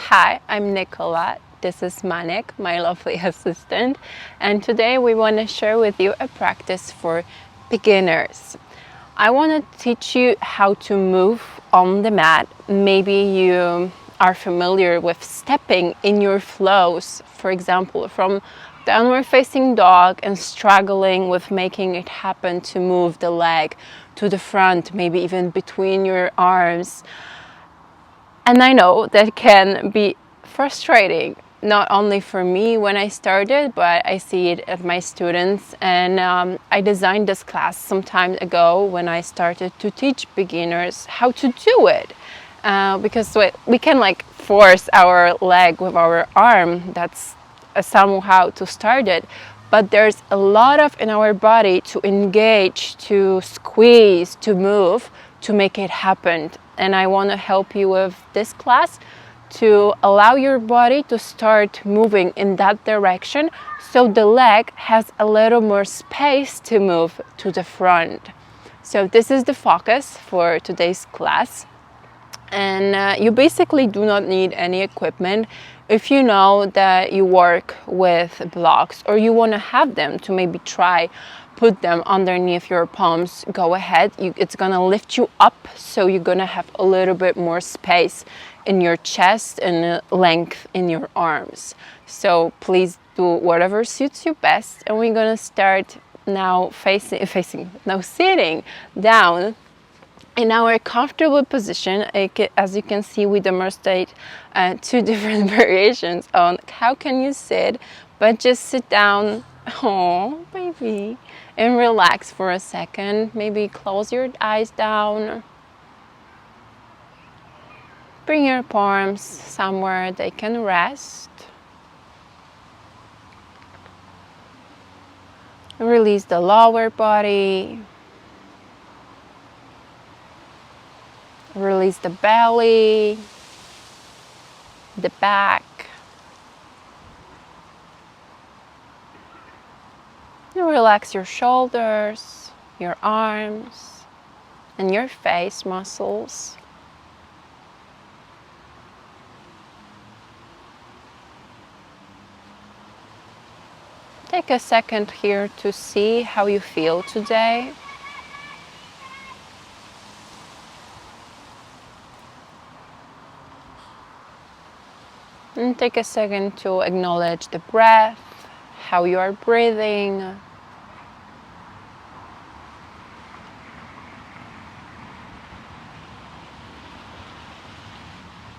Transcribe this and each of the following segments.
Hi, I'm Nikola. This is Manik, my lovely assistant, and today we want to share with you a practice for beginners. I want to teach you how to move on the mat. Maybe you are familiar with stepping in your flows, for example, from downward facing dog and struggling with making it happen to move the leg to the front, maybe even between your arms. And I know that can be frustrating, not only for me when I started, but I see it at my students. And I designed this class some time ago when I started to teach beginners how to do it. Because we can force our leg with our arm. That's somehow to start it. But there's a lot of in our body to engage, to squeeze, to move, to make it happen. And I want to help you with this class to allow your body to start moving in that direction so the leg has a little more space to move to the front. So this is the focus for today's class. And you basically do not need any equipment. If you know that you work with blocks or you want to have them to maybe try put them underneath your palms, go ahead. It's gonna lift you up, so you're gonna have a little bit more space in your chest and length in your arms. So please do whatever suits you best, and we're gonna start now sitting down in our comfortable position. As you can see, we demonstrate two different variations on how can you sit, but just sit down, oh baby, and relax for a second. Maybe close your eyes down. Bring your palms somewhere they can rest. Release the lower body. Release the belly, the back. And relax your shoulders, your arms, and your face muscles. Take a second here to see how you feel today. And take a second to acknowledge the breath, how you are breathing.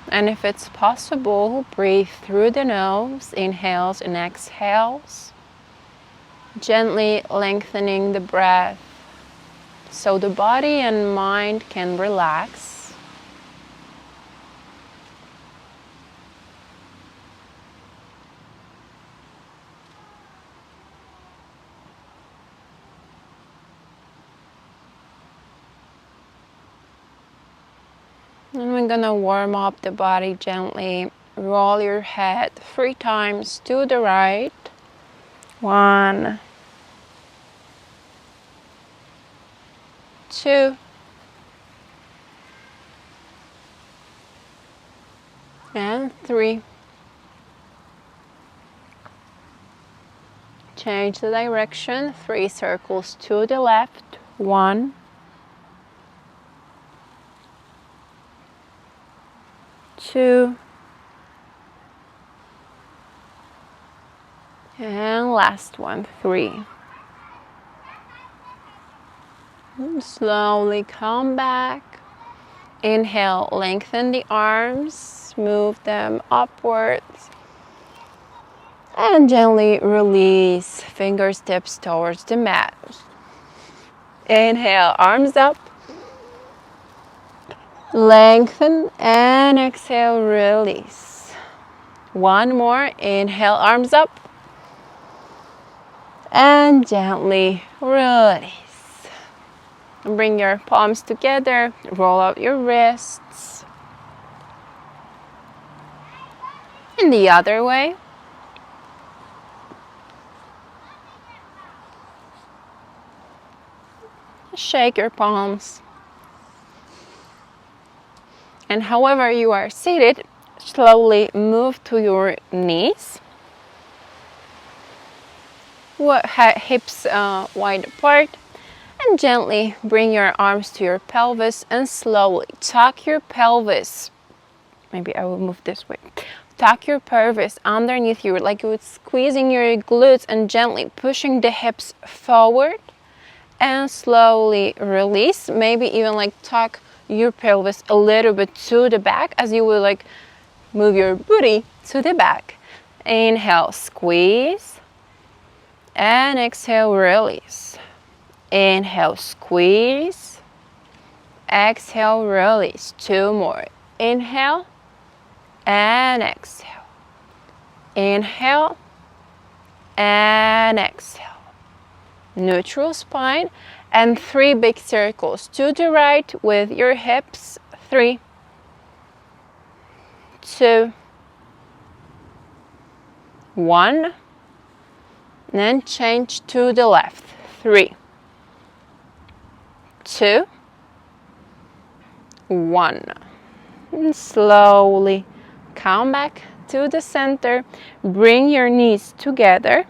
And if it's possible, breathe through the nose, inhales and exhales, gently lengthening the breath so the body and mind can relax. And we're gonna warm up the body gently. Roll your head 3 times to the right. 1, 2, and 3. Change the direction, 3 circles to the left. 1, 2, and last one, 3. And slowly come back. Inhale, lengthen the arms, move them upwards, and gently release, fingertips towards the mat. Inhale, arms up. Lengthen and exhale, release. One more, inhale, arms up. And gently release. Bring your palms together, roll out your wrists. And the other way. Shake your palms. And however you are seated, Slowly move to your knees. Hips wide apart. And gently bring your arms to your pelvis and slowly tuck your pelvis. Maybe I will move this way. Tuck your pelvis underneath you, like you would squeezing your glutes and gently pushing the hips forward and slowly release. Maybe even like tuck your pelvis a little bit to the back as you will like move your booty to the back. Inhale, squeeze, and exhale, release. Inhale, squeeze, exhale, release. 2 more. Inhale and exhale. Inhale and exhale. Neutral spine and 3 big circles to the right with your hips. 3, 2, 1. Then change to the left. 3, 2, 1. And slowly come back to the center. Bring your knees together.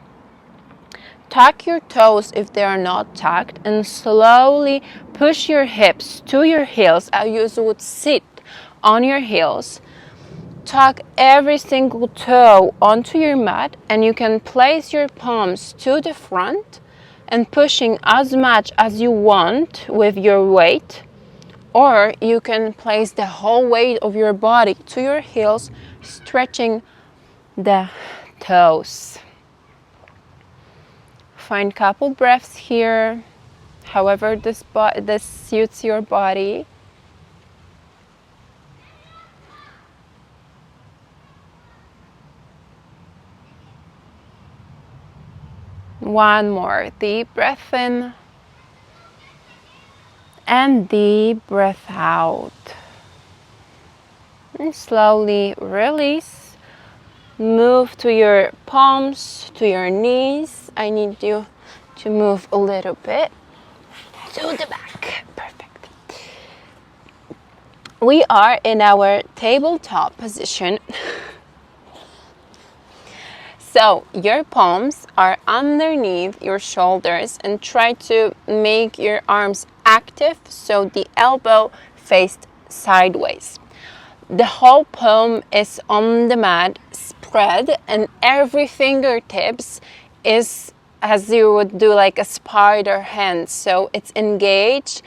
Tuck your toes if they are not tucked, and slowly push your hips to your heels as you would sit on your heels. Tuck every single toe onto your mat, and you can place your palms to the front and pushing as much as you want with your weight, or you can place the whole weight of your body to your heels, stretching the toes. Find a couple breaths here, however this suits your body. One more deep breath in and deep breath out. And slowly release. Move to your palms, to your knees. I need you to move a little bit to the back. Perfect. We are in our tabletop position. So your palms are underneath your shoulders and try to make your arms active so the elbow faced sideways. The whole palm is on the mat spread, and every fingertips is as you would do like a spider hand. So it's engaged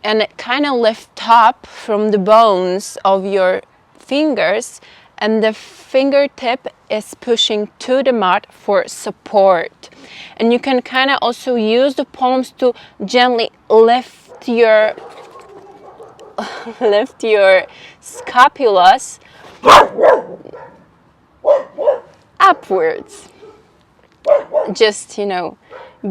and it kind of lift up from the bones of your fingers, and the fingertip is pushing to the mat for support. And you can kind of also use the palms to gently lift your scapulas upwards. Just,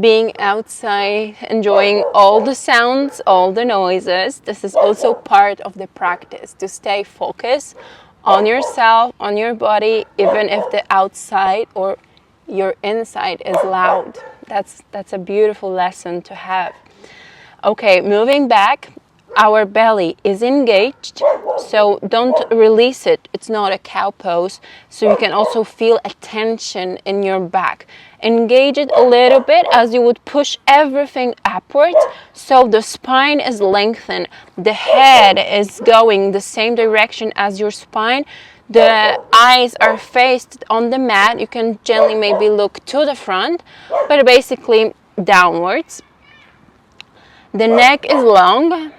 being outside, enjoying all the sounds, all the noises. This is also part of the practice, to stay focused on yourself, on your body, even if the outside or your inside is loud. That's a beautiful lesson to have. Okay, moving back, our belly is engaged, so don't release it. It's not a cow pose, so you can also feel a tension in your back. Engage it a little bit as you would push everything upwards, so the spine is lengthened. The head is going the same direction as your spine. The eyes are faced on the mat. You can gently maybe look to the front, but basically downwards. The neck is long,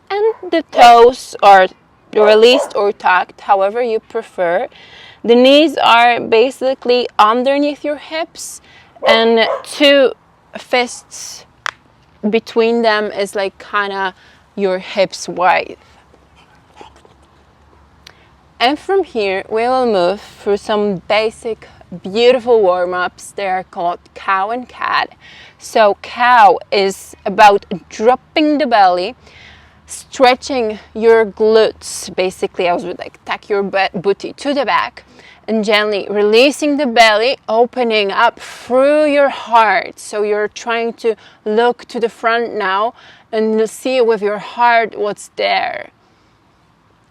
and the toes are released or tucked, however you prefer. The knees are basically underneath your hips, and 2 fists between them is like kind of your hips wide. And from here we will move through some basic beautiful warm-ups. They are called cow and cat. So cow is about dropping the belly, stretching your glutes. Basically, I would like tuck your booty to the back and gently releasing the belly, opening up through your heart. So you're trying to look to the front now and see with your heart what's there.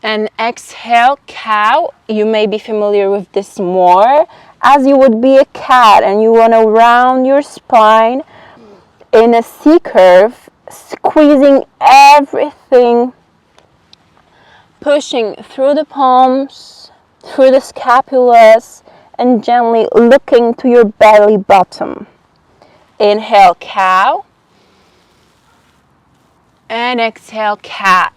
And exhale, cow. You may be familiar with this more, as you would be a cat and you want to round your spine in a C curve, squeezing everything, pushing through the palms, through the scapulas, and gently looking to your belly button. Inhale, cow. And exhale, cat.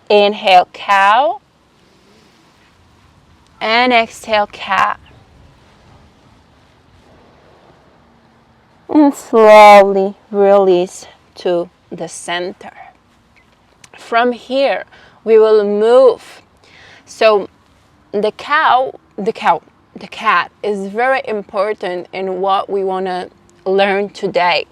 Inhale, cow. And exhale, cat. And slowly release to the center. From here, we will move. So the cat is very important in what we want to learn today.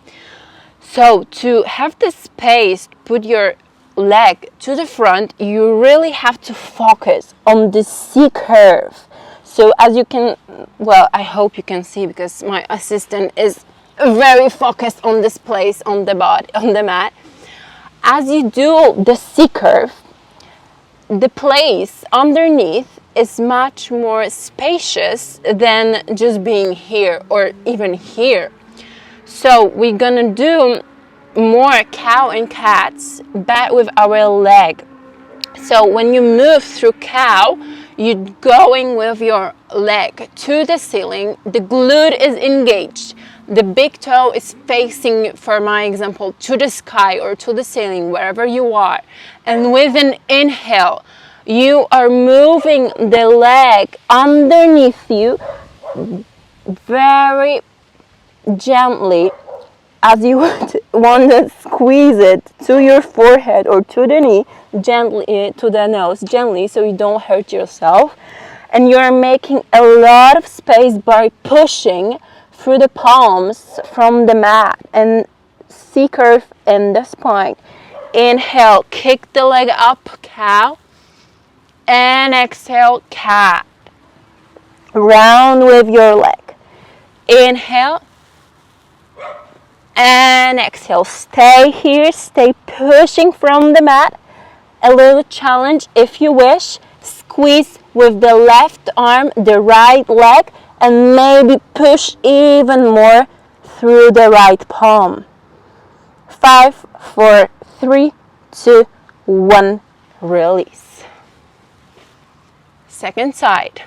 So to have the space, put your leg to the front, you really have to focus on the C curve. So as you can, well, I hope you can see because my assistant is very focused on this place on the mat. As you do the C curve, the place underneath is much more spacious than just being here or even here. So we're gonna do more cow and cats, but with our leg. So when you move through cow, you're going with your leg to the ceiling. The glute is engaged. The big toe is facing, for my example, to the sky or to the ceiling, wherever you are. And with an inhale, you are moving the leg underneath you very gently, as you would want to squeeze it to your forehead or to the knee, gently to the nose, gently, so you don't hurt yourself. And you are making a lot of space by pushing through the palms from the mat and C curve in the spine. Inhale, kick the leg up, cow. And exhale, cat. Round with your leg. Inhale. And exhale. Stay here. Stay pushing from the mat. A little challenge if you wish. Squeeze with the left arm, the right leg, and maybe push even more through the right palm. 5, 4, 3, 2, 1. Release. Second side.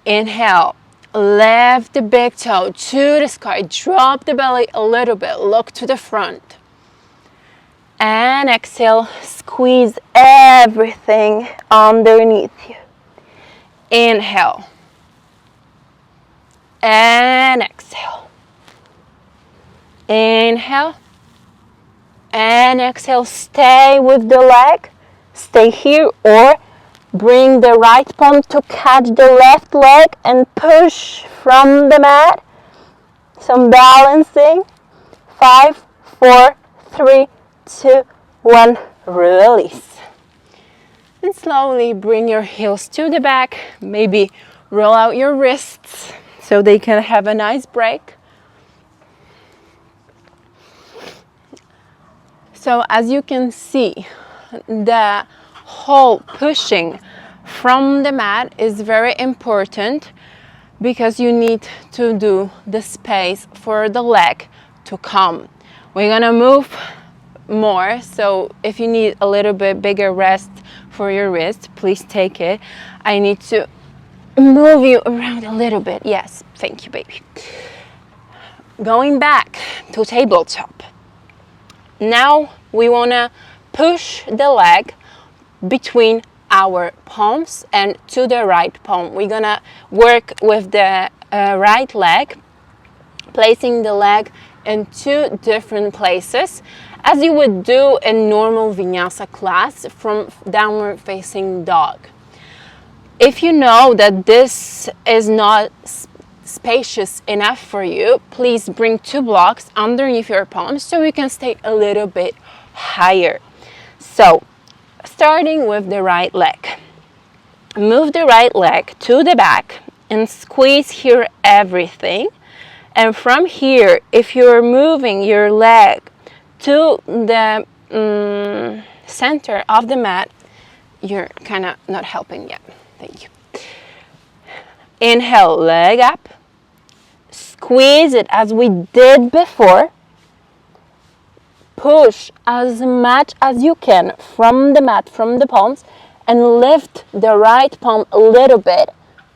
Inhale. Lift the big toe to the sky. Drop the belly a little bit. Look to the front. And exhale. Squeeze everything underneath you. Inhale. And exhale. Inhale. And exhale. Stay with the leg. Stay here or bring the right palm to catch the left leg and push from the mat. Some balancing. 5, 4, 3, 2, 1. Release. And slowly bring your heels to the back. Maybe roll out your wrists so they can have a nice break. So as you can see, the whole pushing from the mat is very important because you need to do the space for the leg to come. We're gonna move more, so if you need a little bit bigger rest for your wrist, please take it. I need to move you around a little bit. Yes, thank you, baby. Going back to tabletop. Now we wanna push the leg between our palms and to the right palm. We're gonna work with the right leg, placing the leg in 2 different places, as you would do in normal vinyasa class from downward facing dog. If you know that this is not spacious enough for you, please bring 2 blocks underneath your palms so you can stay a little bit higher. So, starting with the right leg. Move the right leg to the back and squeeze here everything. And from here, if you're moving your leg to the center of the mat. You're kind of not helping yet. Thank you. Inhale, leg up. Squeeze it as we did before. Push as much as you can from the mat, from the palms, and lift the right palm a little bit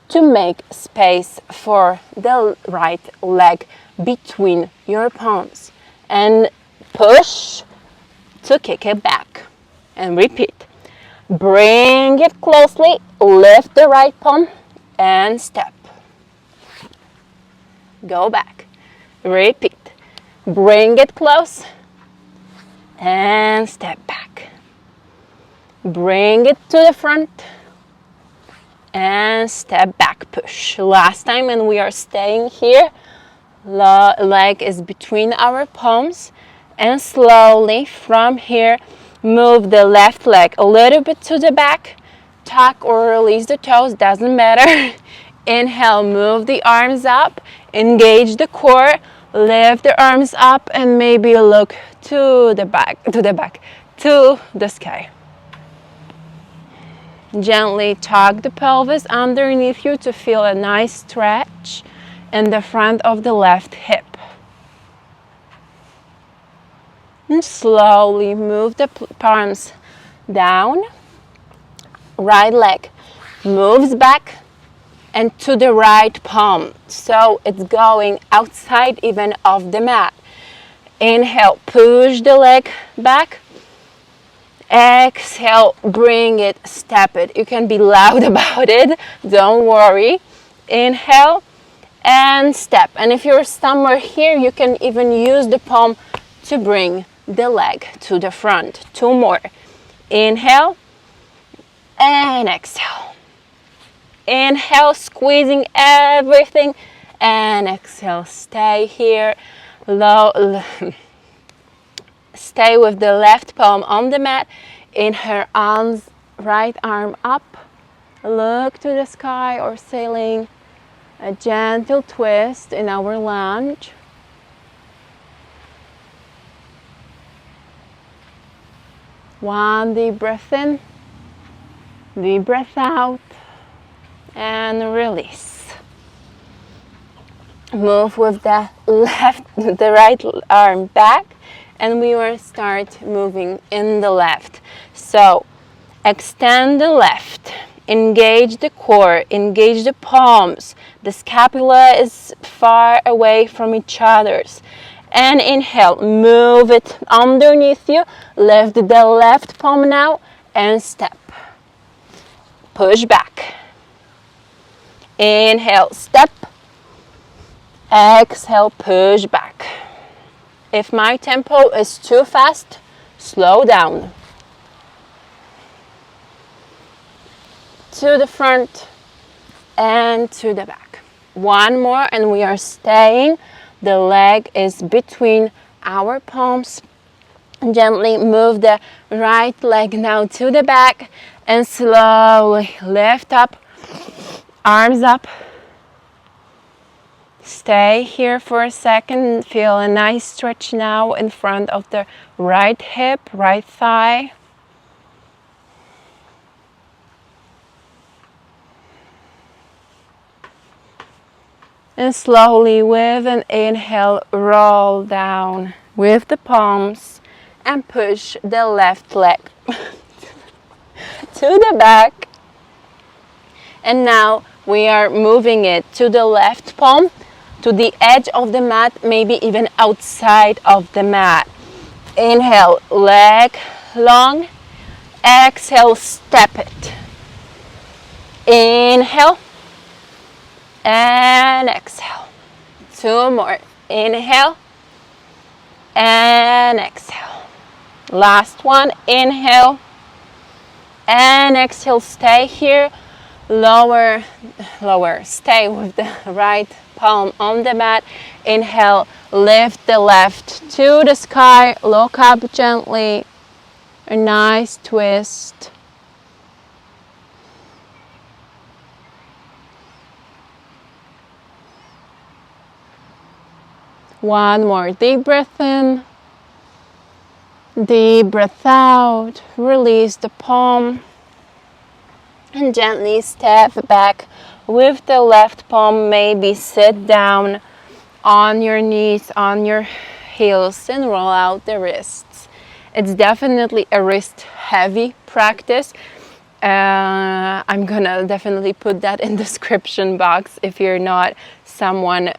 to make space for the right leg between your palms. And push to kick it back. And repeat. Bring it closely, lift the right palm, and step. Go back. Repeat. Bring it close, and step back. Bring it to the front, and step back, push. Last time, and we are staying here. Leg is between our palms, and slowly from here, move the left leg a little bit to the back. Tuck or release the toes, doesn't matter. Inhale, move the arms up, engage the core, lift the arms up, and maybe look to the back, to the sky. Gently tug the pelvis underneath you to feel a nice stretch in the front of the left hip. And slowly move the palms down. Right leg moves back and to the right palm. So it's going outside even of the mat. Inhale, push the leg back. Exhale, bring it, step it. You can be loud about it, don't worry. Inhale and step. And if you're somewhere here, you can even use the palm to bring the leg to the front. 2 more. Inhale and exhale. Inhale, squeezing everything, and exhale. Stay here. Stay with the left palm on the mat. Inhale, arms, right arm up. Look to the sky or ceiling. A gentle twist in our lunge. One deep breath in, deep breath out, and release. Move with the right arm back, and we will start moving in the left. So extend the left, engage the core, engage the palms. The scapula is far away from each other's. And inhale, move it underneath you, lift the left palm now, and step. Push back. Inhale, step. Exhale, push back. If my tempo is too fast, slow down. To the front and to the back. One more, and we are staying. The leg is between our palms. Gently move the right leg now to the back and slowly lift up, arms up. Stay here for a second. Feel a nice stretch now in front of the right hip, right thigh. And slowly with an inhale, roll down with the palms and push the left leg to the back. And now we are moving it to the left palm, to the edge of the mat, maybe even outside of the mat. Inhale, leg long. Exhale, step it. Inhale. And exhale. 2 more. Inhale. And exhale. Last one. Inhale. And exhale. Stay here. Lower. Stay with the right palm on the mat. Inhale. Lift the left to the sky. Look up gently. A nice twist. One more deep breath in Deep breath out, release the palm, and gently step back with the left palm. Maybe sit down on your knees, on your heels, and roll out the wrists. It's definitely a wrist heavy practice. I'm gonna definitely put that in the description box if you're not someone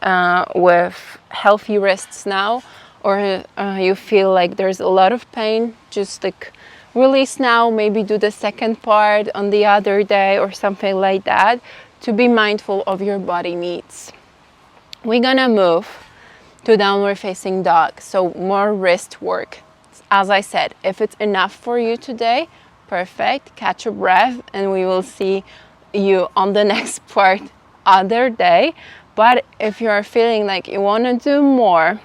with healthy wrists now, or you feel like there's a lot of pain. Just like release now, maybe do the second part on the other day or something like that, to be mindful of your body needs. We're gonna move to downward facing dog, so more wrist work. As I said, if it's enough for you today, perfect, catch your breath, and we will see you on the next part other day. But if you're feeling like you want to do more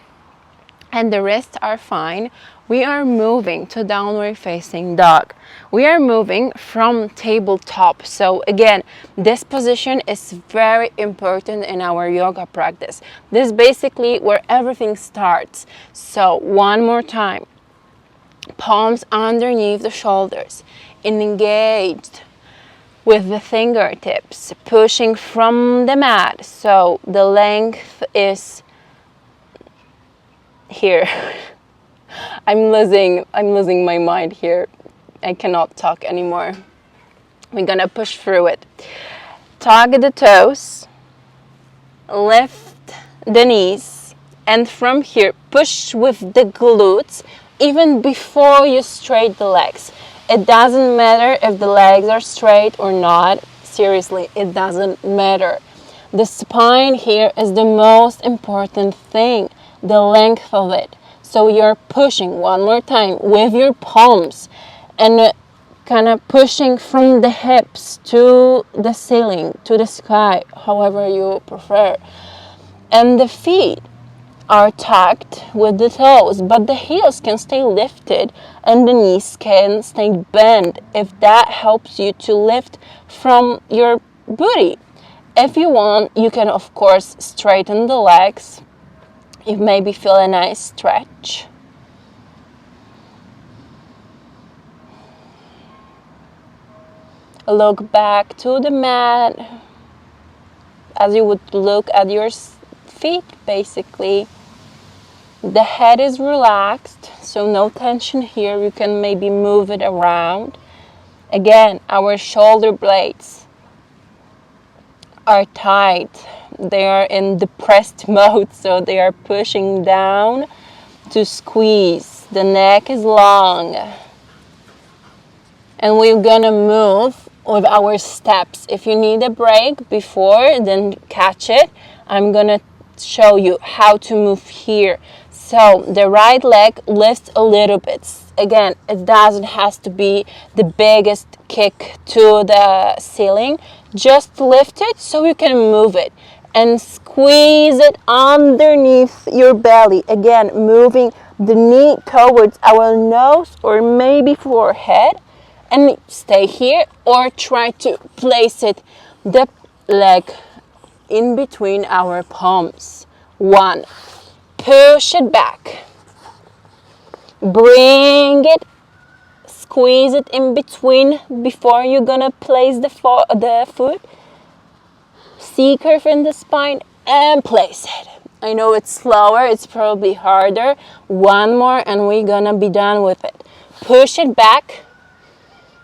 and the wrists are fine, we are moving to downward facing dog. We are moving from tabletop. So again, this position is very important in our yoga practice. This is basically where everything starts. So one more time. Palms underneath the shoulders, engaged with the fingertips, pushing from the mat. So the length is here. I'm losing my mind here. I cannot talk anymore. We're gonna push through it. Tug the toes, lift the knees, and from here push with the glutes even before you straighten the legs. It doesn't matter if the legs are straight or not. Seriously, it doesn't matter. The spine here is the most important thing, the length of it. So you're pushing one more time with your palms and kind of pushing from the hips to the ceiling, to the sky, however you prefer. And the feet are tucked with the toes, but the heels can stay lifted and the knees can stay bent if that helps you to lift from your booty. If you want, you can of course straighten the legs. You maybe feel a nice stretch. Look back to the mat as you would look at your feet, basically. The head is relaxed, so no tension here. You can maybe move it around. Again, our shoulder blades are tight. They are in depressed mode, so they are pushing down to squeeze. The neck is long. And we're gonna move with our steps. If you need a break before, then catch it. I'm gonna show you how to move here. So the right leg lifts a little bit. Again, it doesn't have to be the biggest kick to the ceiling. Just lift it so you can move it and squeeze it underneath your belly. Again, moving the knee towards our nose or maybe forehead, and stay here or try to place it, the leg in between our palms. 1. Push it back. Bring it. Squeeze it in between before you're gonna place the foot. C curve in the spine and place it. I know it's slower, it's probably harder. 1 more and we're gonna be done with it. Push it back.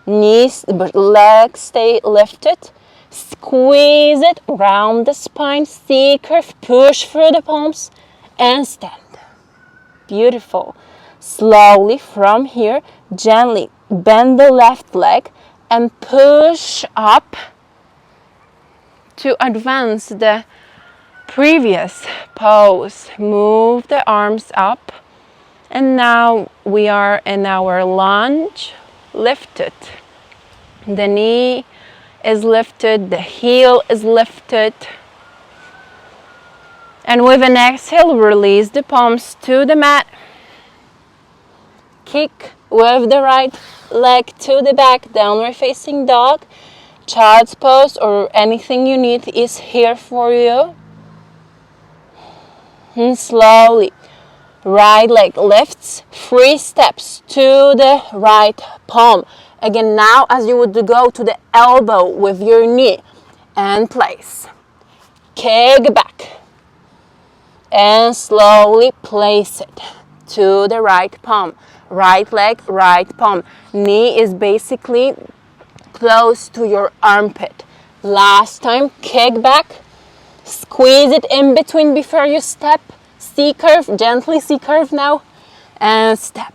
Knees, but legs stay lifted. Squeeze it round the spine. C curve, push through the palms and stand. Beautiful. Slowly from here, gently bend the left leg and push up to advance the previous pose. Move the arms up, and now we are in our lunge. Lifted. The knee is lifted, the heel is lifted. And with an exhale, release the palms to the mat. Kick with the right leg to the back, downward facing dog. Child's pose or anything you need is here for you. And slowly right leg lifts, 3 steps to the right palm. Again, now as you would go to the elbow with your knee and place. Kick back and slowly place it to the right palm. Right leg, right palm. Knee is basically close to your armpit. Last time, kick back, squeeze it in between before you step. C-curve, gently C-curve now, and step.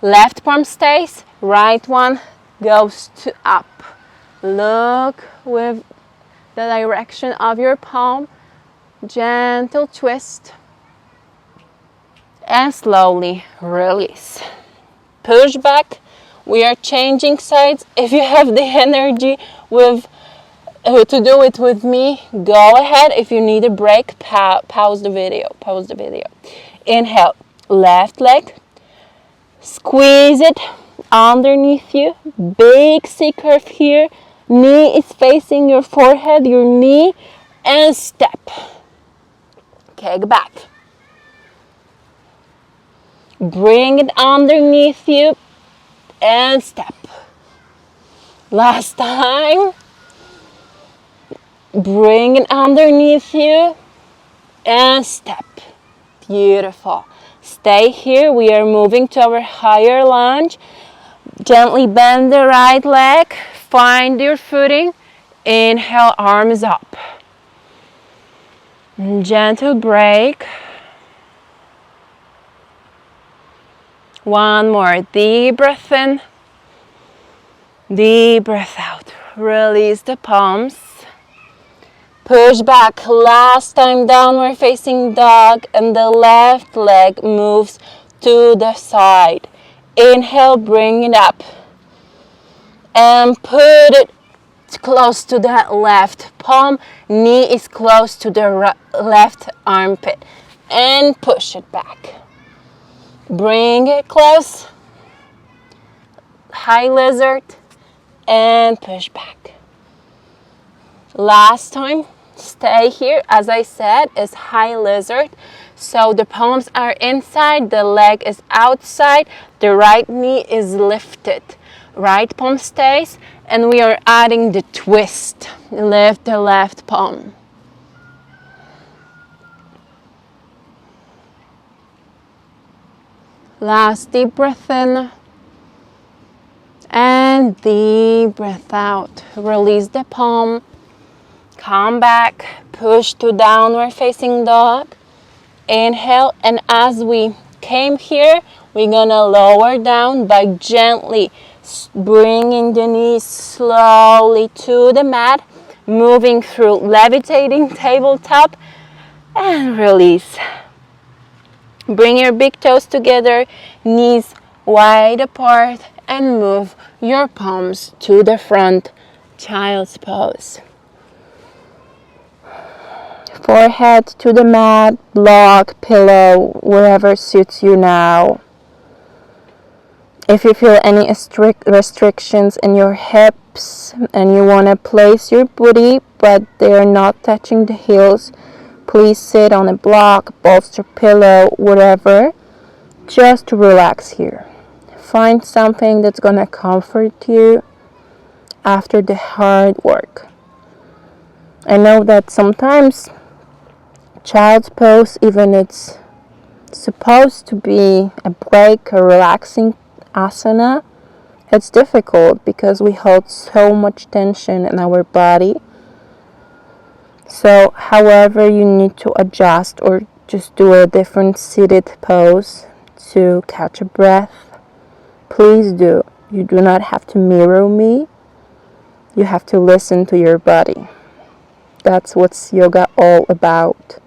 Left palm stays, right one goes to up. Look with the direction of your palm, gentle twist, and slowly release. Push back. We are changing sides. If you have the energy to do it with me, go ahead. If you need a break, pause the video. Inhale, left leg, squeeze it underneath you. Big C-curve here. Knee is facing your forehead, your knee, and step. Kick back. Bring it underneath you and step. Last time. Bring it underneath you and step. Beautiful. Stay here. We are moving to our higher lunge. Gently bend the right leg. Find your footing. Inhale, arms up. Gentle break. One more. Deep breath in. Deep breath out. Release the palms. Push back. Last time, downward facing dog, and the left leg moves to the side. Inhale, bring it up. And put it close to that left palm. Knee is close to the left armpit. And push it back. Bring it close. High lizard. And push back. Last time, stay here. As I said, is high lizard. So the palms are inside, the leg is outside, the right knee is lifted. Right palm stays, and we are adding the twist. Lift the left palm. Last deep breath in. And deep breath out. Release the palm. Come back. Push to downward facing dog. Inhale, and as we came here, we're gonna lower down by gently bringing the knees slowly to the mat, moving through levitating tabletop, and release. Bring your big toes together, knees wide apart, and move your palms to the front, child's pose. Forehead to the mat, block, pillow, wherever suits you now. If you feel any restrictions in your hips and you want to place your booty but they're not touching the heels, please sit on a block, bolster, pillow, whatever. Just relax here. Find something that's going to comfort you after the hard work. I know that sometimes child's pose, even it's supposed to be a break, a relaxing asana, it's difficult because we hold so much tension in our body. So however you need to adjust or just do a different seated pose to catch a breath, please do. You do not have to mirror me. You have to listen to your body. That's what's yoga all about.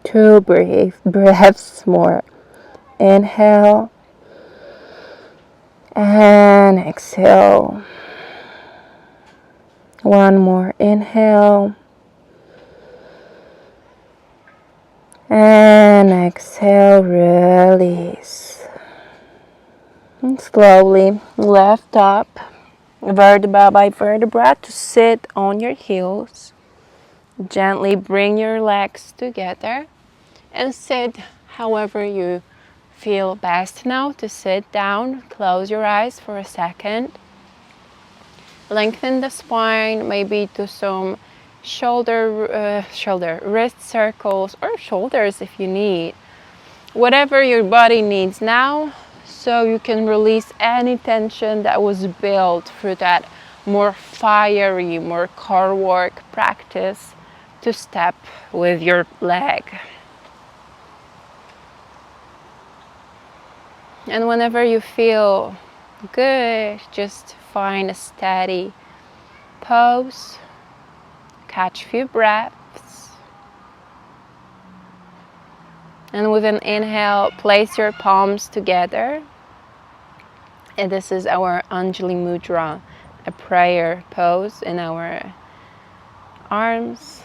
Two breaths more. Inhale and exhale. One more inhale. And exhale, release. And slowly lift up vertebra by vertebra to sit on your heels. Gently bring your legs together and sit however you feel best now. To sit down, close your eyes for a second. Lengthen the spine, maybe to some wrist circles or shoulders if you need. Whatever your body needs now, so you can release any tension that was built through that more fiery, more core work practice to step with your leg. And whenever you feel good, just find a steady pose, catch a few breaths, and with an inhale, place your palms together. And this is our Anjali Mudra, a prayer pose in our arms.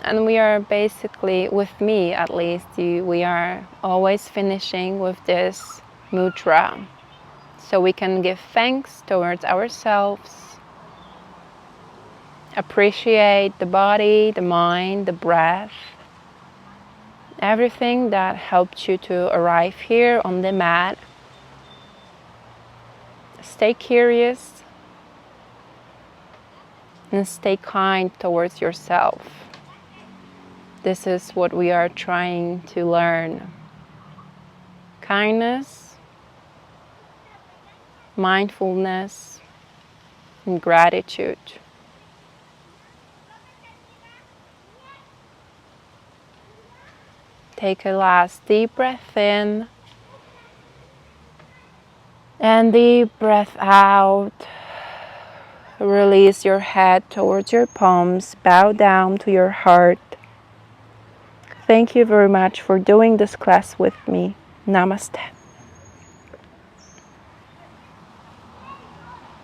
And we are basically, with me at least, we are always finishing with this mudra. So we can give thanks towards ourselves, appreciate the body, the mind, the breath, everything that helped you to arrive here on the mat. Stay curious and stay kind towards yourself. This is what we are trying to learn. Kindness, mindfulness, and gratitude. Take a last deep breath in and deep breath out. Release your head towards your palms, bow down to your heart. Thank you very much for doing this class with me. Namaste.